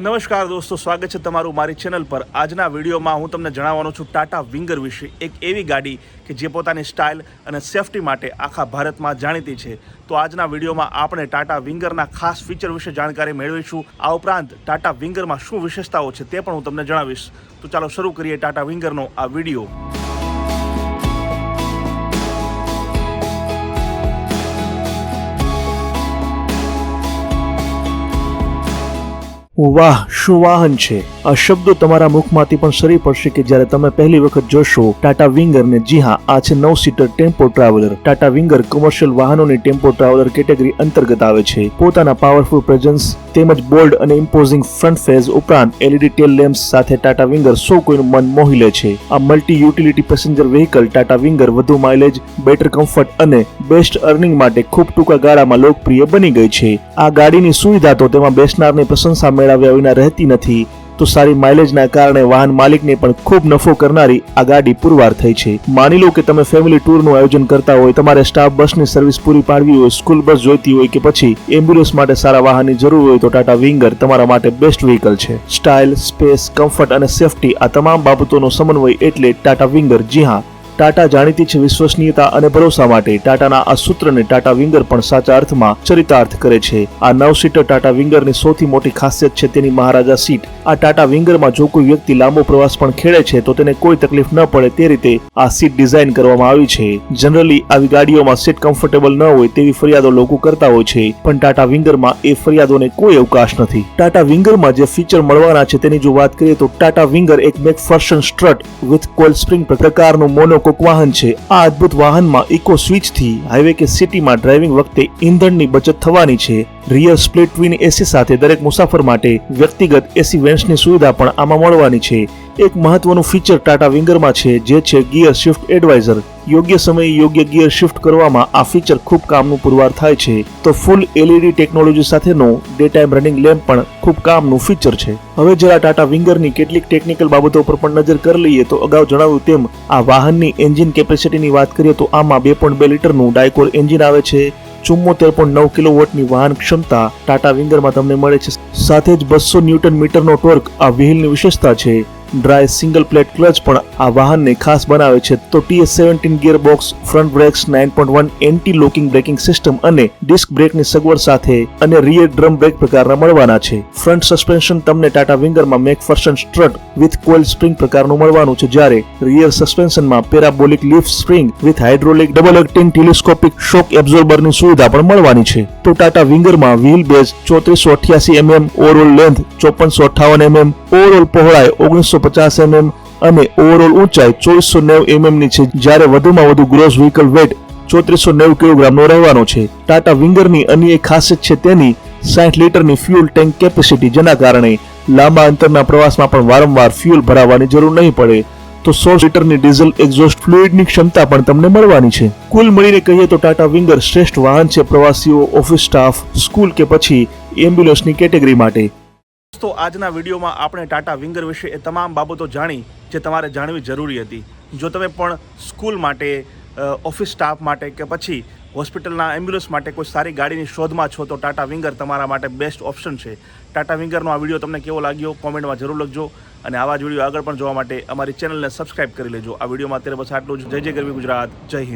નમસ્કાર દોસ્તો, સ્વાગત છે તમારું મારી ચેનલ પર। આજના વિડીયોમાં હું તમને જણાવવાનો છું ટાટા વિંગર વિશે, એક એવી ગાડી કે જે પોતાની સ્ટાઇલ અને સેફટી માટે આખા ભારતમાં જાણીતી છે। તો આજના વિડીયોમાં આપણે ટાટા વિંગરના ખાસ ફીચર વિશે જાણકારી મેળવીશું। આ ઉપરાંત ટાટા વિંગરમાં શું વિશેષતાઓ છે તે પણ હું તમને જણાવીશ। તો ચાલો શરૂ કરીએ ટાટા વિંગરનો આ વિડીયો। વાહ, શું વાહન છે! આ શબ્દો તમારા મુખમાંથી પણ સરી પડશે કે જ્યારે તમે પહેલી વખત જોશો ટાટા વિંગરને। જી હા, આ છે 9 seater tempo traveller. Tata winger commercial વાહનોની ટેમ્પો ટ્રાવેલર કેટેગરી અંતર્ગત આવે છે। પોતાના પાવરફુલ પ્રેઝન્સ તેમજ બોલ્ડ અને ઇમ્પોઝિંગ ફ્રન્ટ ફેઝ ઉપરાંત LED ટેલ લેમ્પ્સ સાથે ટાટા વિંગર સૌ કોઈનું મન મોહી લે છે। આ multi utility passenger vehicle Tata winger વધુ માઇલેજ, બેટર કમ્ફર્ટ અને બેસ્ટ અર્નિંગ માટે ખૂબ ટૂંકા ગાળામાં લોકપ્રિય બની ગઈ છે। આ ગાડીની સુવિધા તો તેમાં બેસનારની પ્રશંસા મેળવ્યા વિના રહેતી નથી, તો સારી માઇલેજના કારણે વાહન માલિકને પણ ખૂબ નફો કરનારી આ ગાડી પુરવાર થઈ છે। માની લો કે તમે ફેમિલી ટૂરનું આયોજન કરતા હોય, તમારે સ્ટાફ બસની સર્વિસ પૂરી પાડવી હોય, સ્કૂલ બસ જોઈતી હોય કે પછી એમ્બ્યુલન્સ માટે સારા વાહનની જરૂર હોય તો ટાટા વિંગર તમારા માટે બેસ્ટ વ્હીકલ છે। સ્ટાઇલ, સ્પેસ, કમ્ફર્ટ અને સેફટી આ તમામ બાબતોનો સમન્વય એટલે ટાટા વિંગર। જી હા, ટાટા જાણીતી છે વિશ્વસનીયતા અને ભરોસા માટે। ટાટાના આ સૂત્રને ટાટા વિંગર પણ સાચા અર્થમાં ચરિતાર્થ કરે છે। આ 9 સીટર ટાટા વિંગરની સૌથી મોટી ખાસિયત છે તેની મહારાજા સીટ। આ ટાટા વિંગરમાં જો કોઈ વ્યક્તિ લાંબો પ્રવાસ પણ ખેડે છે તો તેને કોઈ તકલીફ ન પડે તે રીતે આ સીટ ડિઝાઇન કરવામાં આવી છે। જનરલી આવી ગાડીઓમાં સીટ કમ્ફર્ટેબલ ન હોય તેવી ફરિયાદો લોકો કરતા હોય છે, પણ ટાટા વિંગરમાં એ ફરિયાદોને કોઈ અવકાશ નથી। ટાટા વિંગરમાં જે ફીચર મળવાના છે તેની જો વાત કરીએ તો ટાટા વિંગર એક મેકફર્શન સ્ટ્રટ વિથ કોઇલ સ્પ્રિંગ પ્રકારનું મોનો વાહન છે। આ અદ્ભુત વાહનમાં ઇકો સ્વિચ થી હાઈવે કે સિટીમાં ડ્રાઇવિંગ વખતે ઈંધણની બચત થવાની છે। રિયર સ્પ્લિટ ટ્વિન એસી સાથે દરેક મુસાફર માટે વ્યક્તિગત એસી વેન્ટ્સની સુવિધા પણ આમાં મળવાની છે। એક મહત્વનું ફીચર ટાટા વિંગરમાં છે જે છે ગિયર શિફ્ટ એડવાઇઝર। યોગ્ય સમયે યોગ્ય ગિયર શિફ્ટ કરવામાં આ ફીચર ખૂબ કામનું પુરવાર થાય છે। તો ફૂલ LED ટેકનોલોજી સાથેનો ડે ટાઈમ રનિંગ લેમ્પ પણ ખૂબ કામનું ફીચર છે। હવે જરા ટાટા વિંગરની કેટલીક ટેકનિકલ બાબતો પર પણ નજર કરી લઈએ તો અગાઉ જણાવ્યું તેમ આ વાહનની એન્જિન કેપેસિટીની વાત કરીએ તો આમાં 2.2 લીટરનું ડાયકોર એન્જિન આવે છે। 74.9 કિલોવોટની વાહન ક્ષમતા ટાટા વિંગરમાં તમને મળે છે, સાથે જ 200 ન્યૂટન મીટરનો ટોર્ક આ વ્હીલની વિશેષતા છે। ડ્રાય સિંગલ પ્લેટ ક્લચ પણ આ વાહનને ખાસ બનાવે છે। તો TS17 gear box, front brakes, 9.1 anti locking braking system અને ડિસ્ક બ્રેકની સગવડ સાથે અને રિયર ડ્રમ બ્રેક પ્રકારના મળવાના છે। ફ્રન્ટ સસ્પેન્શન તમને ટાટા વિંગરમાં McPherson strut with coil spring પ્રકારનું મળવાનું છે, જ્યારે રિયર સસ્પેન્શનમાં parabolic leaf spring with hydraulic double acting telescopic shock એબ્ઝોર્બરની સુવિધા પણ મળવાની છે। તો ટાટા વિંગરમાં wheel base 3488 mm, overall length 5458 mm, overall પહોળાઈ 1950 mm અને ઓવરઓલ ઊંચાઈ 2490 mm ની છે, જ્યારે વધુમાં વધુ ગ્રોસ વ્હીકલ વેટ 3490 કિલોગ્રામનો રહેવાનો છે। ટાટા વિંગરની અન્ય એક ખાસિયત છે તેની 60 લીટરની ફ્યુઅલ ટેન્ક કેપેસિટી, જેના કારણે લાંબા અંતરના પ્રવાસમાં પણ વારંવાર ફ્યુઅલ ભરાવવાની જરૂર નહીં પડે। તો 100 લીટરની ડીઝલ એક્ઝોસ્ટ ફ્લુઇડની ક્ષમતા પણ તમને મળવાની છે। કુલ મળીને કહીએ તો ટાટા વિંગર શ્રેષ્ઠ વાહન છે પ્રવાસીઓ, ઓફિસ સ્ટાફ, સ્કૂલ કે પછી એમ્બ્યુલન્સની કેટેગરી માટે। તો આજના વિડીયોમાં આપણે ટાટા વિંગર વિશે એ તમામ બાબતો જાણી જે તમારે જાણવી જરૂરી હતી। જો તમે પણ સ્કૂલ માટે, ઓફિસ સ્ટાફ માટે કે પછી હોસ્પિટલના એમ્બ્યુલન્સ માટે કોઈ સારી ગાડીની શોધમાં છો તો ટાટા વિંગર તમારા માટે બેસ્ટ ઓપ્શન છે। ટાટા વિંગરનો આ વિડીયો તમને કેવો લાગ્યો કોમેન્ટમાં જરૂર લખજો, અને આવા જ વિડીયો આગળ પણ જોવા માટે અમારી ચેનલને સબસ્ક્રાઇબ કરી લેજો। આ વિડીયોમાં અત્યારે બસ આટલું જ। જય જય ગરવી ગુજરાત, જય હિન્દ।